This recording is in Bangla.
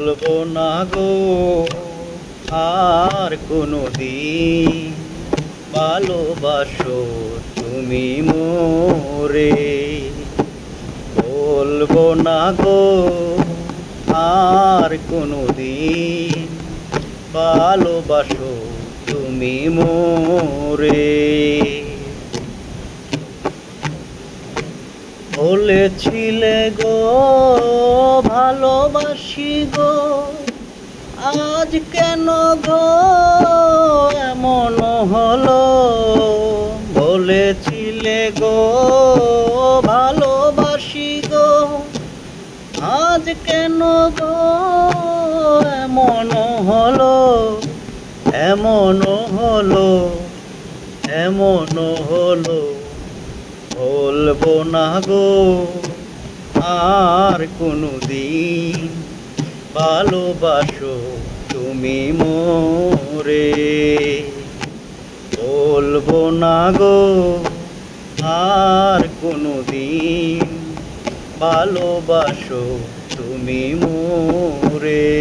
বলবো না গো আর কোনোদিন ভালোবাসো তুমি মোরে। বলবো না গো আর কোনোদিন ভালোবাসো তুমি মোরে। বলেছিলে গো ভালোবাসি গো, আজ কেন গো এমন হলো? বলেছিলে গো ভালোবাসি গো, আজ কেন গো এমন হলো? এমন হলো, এমন হলো। বলবো না গো আর কোনোদিন ভালোবাসো তুমি মোরে। বলবো না গো আর কোনোদিন ভালোবাসো তুমি মোরে।